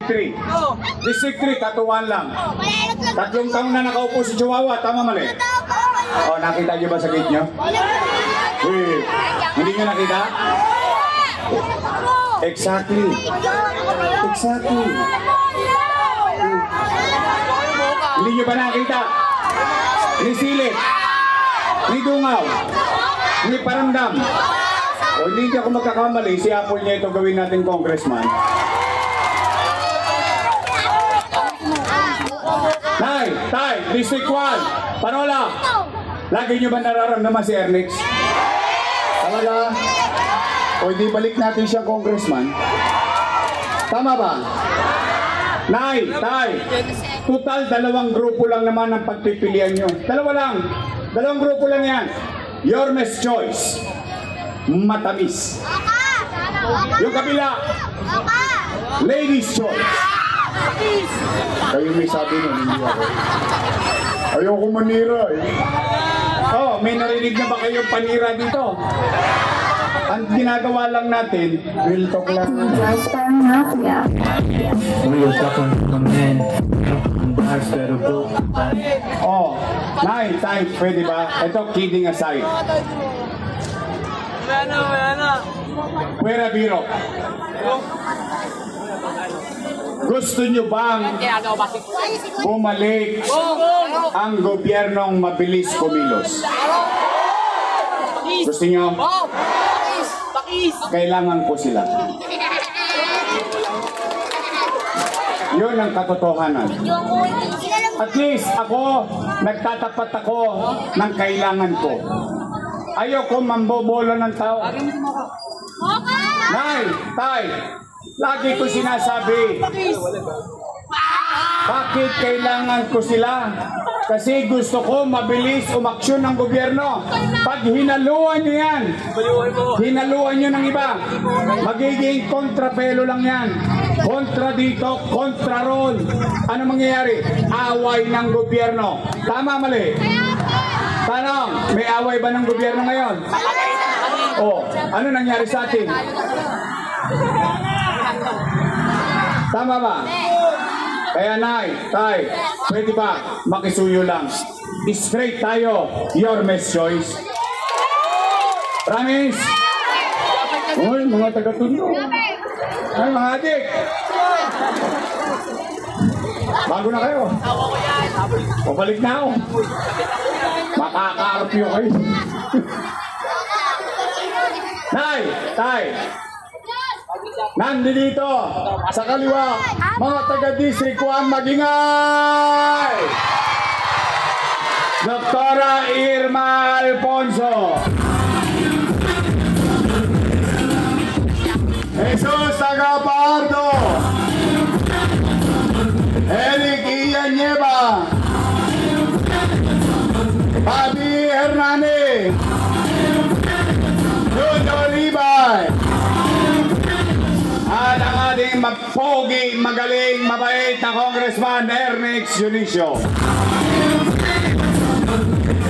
3. District 3, katuwan lang. 3 taon na nakaupo si Chihuahua, tama mali? Oh, nakita niyo ba sa gate niyo? Wait, hindi niyo nakita? Exactly. Exactly. Hindi niyo ba nakita? Ni Silip, ni Dungaw, ni Paramdam. O hindi ako magkakamali, si Apple niya ito gawin natin congressman. Tay, District 1, Parola. Lagi niyo ba nararamdaman si Ernix? Talaga? O hindi balik natin siya congressman? Tama ba? Tay, total 2 grupo lang naman ang pagpipilian nyo. 2 lang. 2 grupo lang yan. Yorme's Choice. Matamis. Yung kabila. Ladies' Choice. Kayo may sabi nun, hindi ako. Ayoko manira eh. Oh, may narinig na ba kayong panira dito? Ang ginagawa lang natin, real talk lang. Oh, Tay, pwede ba? Ito, kidding aside. Pwera biro. Gusto nyo bang bumalik ang gobyernong mabilis kumilos? Gusto nyo? Kailangan ko sila. Yun ang katotohanan. At least ako, nagtatapat ako ng kailangan ko. Ayoko mambobolo ng tao. Tay, lagi ko sinasabi, bakit kailangan ko sila? Kasi gusto ko mabilis umaksyon ng gobyerno. Pag hinaluan nyo yan, hinaluan nyo ng iba, magiging kontrapelo lang yan. Kontra dito, kontra ron. Ano mangyayari? Away ng gobyerno. Tama, mali? Tanong, may away ba ng gobyerno ngayon? O, ano nangyari sa atin? Tama ba? Kaya Tay, pwede ba makisuyo lang? Straight tayo, Yorme's Choice. Promise? Uy, mga taga-tundo. Ay, mga adik. Bago na kayo. Pabalik na ako. Makaka-arpyo kayo. Tay. Nandito sa kaliwa, mga taga-district 1, magingay! Doktora Irma Alfonso, Jesus Agapardo, Eric Ianyeba, Bobby Hernandez, Jojo Ribay, at ang ating magpogi, magaling, mabait na Congressman Ernix Junicio.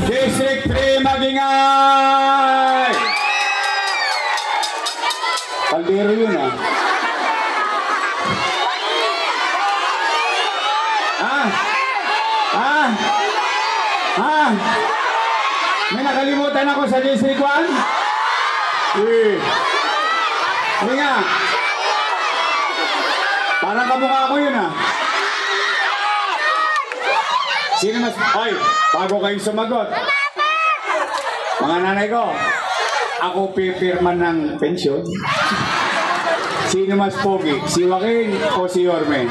District 3, magingay! Kaldero yun May nakalimutan ako sa District 1? Hindi nga. Parang kamukha ko yun Sino mas... Ay, bago kayo sumagot. Mga nanay ko, ako pipirma ng pensyon. Sino mas pogi? Si Joaquin o si Yorme?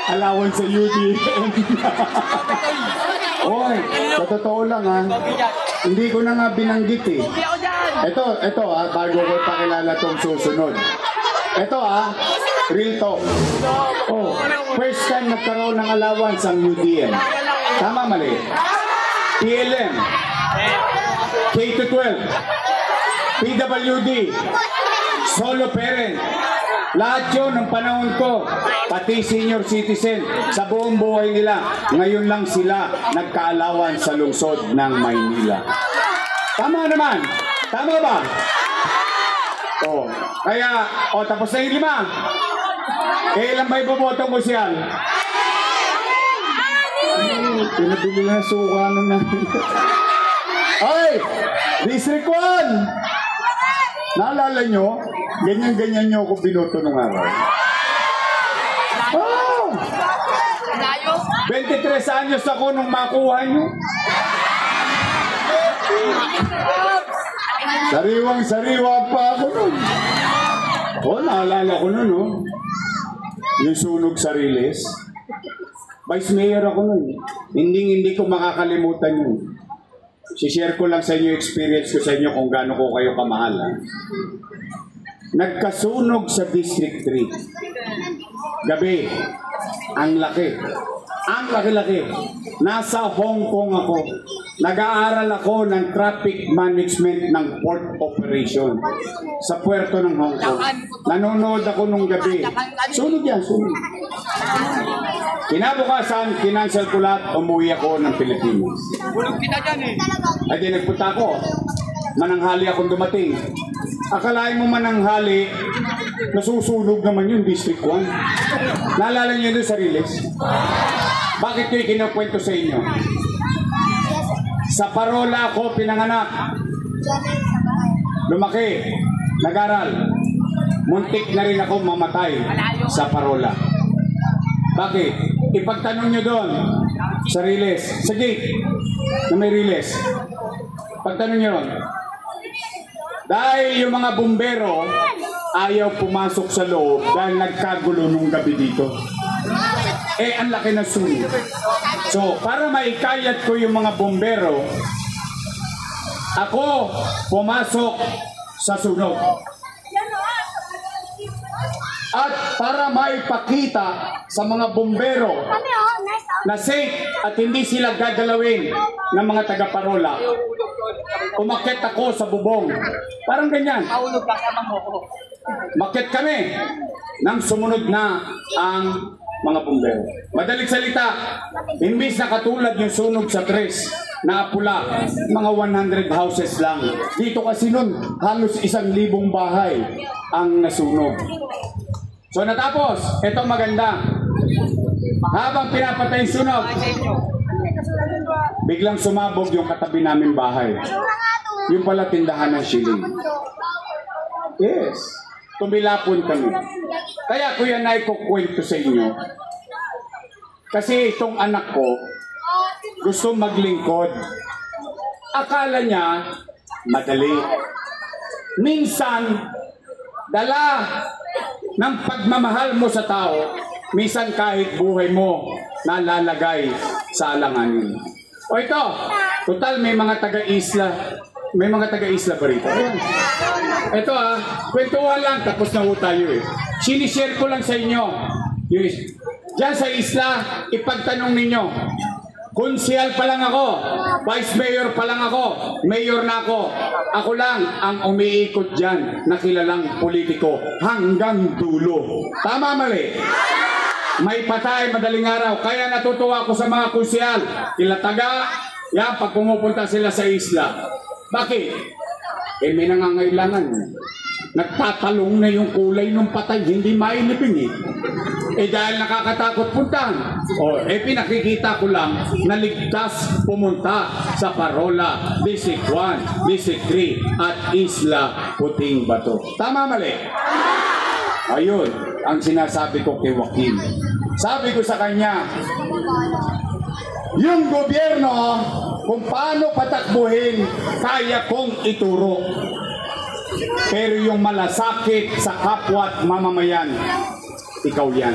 Alawan sa UDN. Oy, sa totoo lang hindi ko na nga binanggit Ito bago ko pakilala tong susunod. Ito real talk. Oh, first time nagkaroon ng allowance ang UDN. Tama, mali? PLM, K-12, PWD, solo parent, Lahat yun ng panahon ko, pati senior citizen, sa buong buhay nila, ngayon lang sila nagkaalawan sa lungsod ng Maynila. Tama naman. Tama ba? Oh, kaya, tapos na yung 5. Kailan ba ibobotong ko siya? Pinabili na suka na namin. Ay! District 1! Naalala nyo? Ganyan-ganyan nyo ako binoto nung araw. Oh! 23 anyos ako nung makuha nyo. Sariwang-sariwa pa ako nun. Naalala ko nun, yung sunog sa Riles. Vice Mayor ako nun. Hindi ko makakalimutan yun. Si-share ko lang sa inyo experience ko sa inyo kung gaano ko kayo kamahal. Nagkasunog sa District 3. Gabi. Ang laki. Ang laki-laki. Nasa Hong Kong ako. Nag-aaral ako ng traffic management ng port operation sa puerto ng Hong Kong. Nanonood ako nung gabi. Sunog yan, sunog. Kinabukasan, kinansel ko lahat, umuwi ako ng Pilipinas. Bulog kita dyan eh. Ay di nagpunta ako. Mananghali akong dumating. Akalain mo mananghali, nasusunog naman yung District 1. Naalala niyo doon sa Riles? Bakit ko ikinukwento sa inyo? Sa Parola ako pinanganak. Lumaki. Nag-aral. Muntik na rin ako mamatay sa Parola. Bakit? Ipagtanong nyo doon sa Riles. Sa gate na may Riles. Pagtanong nyo doon. Dahil yung mga bumbero ayaw pumasok sa loob dahil nagkagulo nung gabi dito. Ang laki na sunog. So, para maikayat ko yung mga bumbero, ako pumasok sa sunog. At para maipakita sa mga bumbero na safe at hindi sila gagalawin ng mga taga-Parola, umakyat ako sa bubong. Parang ganyan. Makyat kami nang sumunod na ang mga bumbero. Madaling salita, imbis na katulad yung sunog sa Tres na pula, mga 100 houses lang. Dito kasi nun, halos 1,000 bahay ang nasunog. So natapos, ito maganda. Habang pinapatay yung sunog, biglang sumabog yung katabi namin bahay. Yung pala tindahan ng siling. Yes. Tumilapon kami. Kaya ko yan na ikukwento sa inyo. Kasi itong anak ko, gusto maglingkod. Akala niya, madali. Minsan, dala ng pagmamahal mo sa tao, minsan kahit buhay mo, nalalagay sa alanganin. O ito, total may mga taga-isla. May mga taga-isla ba rito? Ayan. Ito kwentuhan lang, tapos na ho tayo eh. Sinishare ko lang sa inyo. Diyan sa isla, ipagtanong ninyo. Konsyal pa lang ako, vice mayor pa lang ako, mayor na ako. Ako lang ang umiikot dyan na kilalang politiko hanggang dulo. Tama mali? May patay madaling araw. Kaya natutuwa ako sa mga konsyal. Kilataga, yan, pag pumupunta sila sa isla. Bakit? May nangangailangan. Nagtatalong na yung kulay ng patay, hindi mailipin dahil nakakatakot puntahan. Pinakikita ko lang na ligtas pumunta sa Parola, District 1, District 3 at Isla Puting Bato. Tama mali? Ayun, ang sinasabi ko kay Joaquin. Sabi ko sa kanya, yung gobyerno, kung paano patakbuhin, kaya kong ituro. Pero yung malasakit sa kapwa at mamamayan, ikaw yan.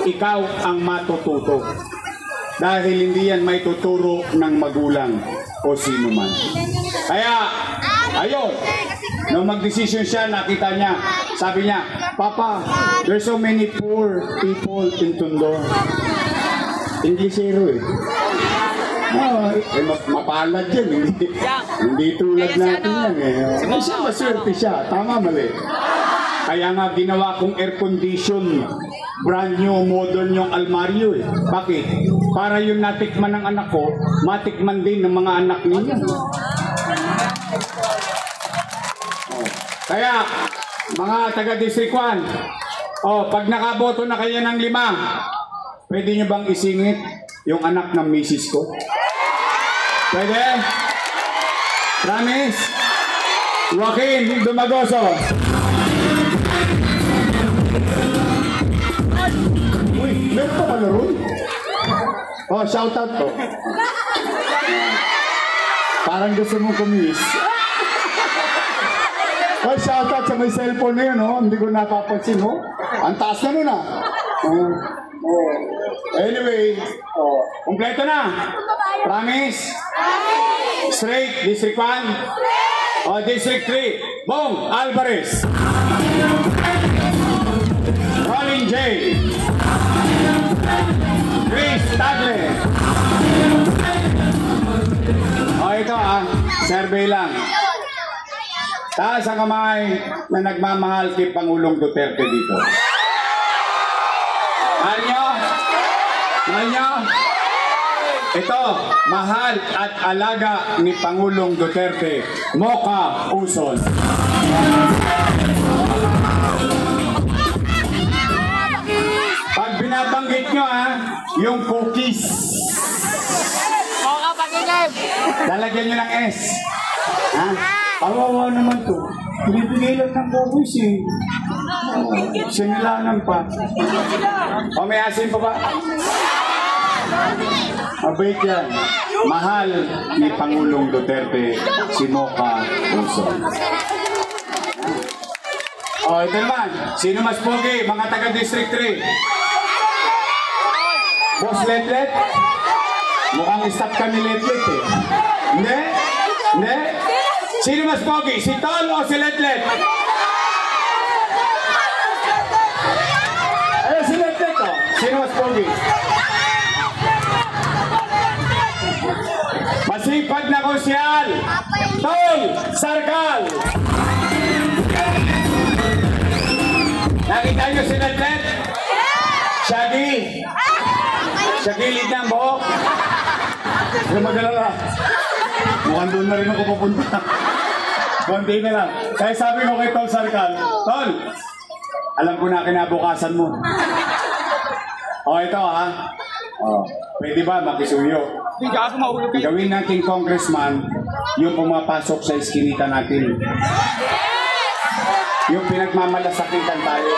Ikaw ang matututo. Dahil hindi yan may tuturo ng magulang o sino man. Kaya, ayun, nung mag-decision siya, nakita niya, sabi niya, Papa, there's so many poor people in Tondo. Inglesero mapalad yan. Hindi tulad natin yan siya, maswerte siya. Tama, mali. Kaya nga ginawa kong air condition. Brand new, modern yung almaryo eh. Bakit? Para yung natikman ng anak ko, matikman din ng mga anak ninyo. Kaya, mga taga-District 1, pag nakaboto na kayo ng 5, pwede nyo bang isingit yung anak ng misis ko? Pwede? Promise? Joaquin Dumagoso. Uy, meron pa pala ron? Shoutout to. Parang gusto mong kumis. Shoutout sa may cellphone na yun, Hindi ko napapansin, Ang taas na nun, Anyway, kumpleto na. Promise? Straight, District 1. District 3. Bong Alvarez. Rolling J. Chris Tagle. Ito survey lang. Taas ang kamay na nagmamahal kay Pangulong Duterte dito. Mahal nyo? Mahal nyo? Ito, mahal at alaga ni Pangulong Duterte, Mocha Uson. Pag binabanggit nyo yung cookies, Mocha pag-inim! lalagyan nyo ng S. Kawawa naman to. Binibigay lang ng cookies sinilanan pa. May asin pa ba? Mabait yan. Mahal ni Pangulong Duterte si Mocha Uson. Ito naman. Sino mas pogi? Mga taga-District 3. Boss Letlet? Mukhang stop ka ni Letlet eh. Hindi? Hindi? Sino mas pogi? Si Tol o si Letlet? Si Letlet o. Sino mas pogi? Masipag na konsyal, Tol Sargal. Nakita nyo si Letlet? Shaggy. Gilid ng buhok. Huwag mag-alala. Mukhang doon na rin ako pupunta. Konti na lang. Kaya sabi ko kay Tol Sargal, Tol, alam ko na kinabukasan mo. Ito pwede ba makisuyo? Gawin natin congressman yung pumapasok sa iskinita natin. Yung pinagmamalasakitan tayo.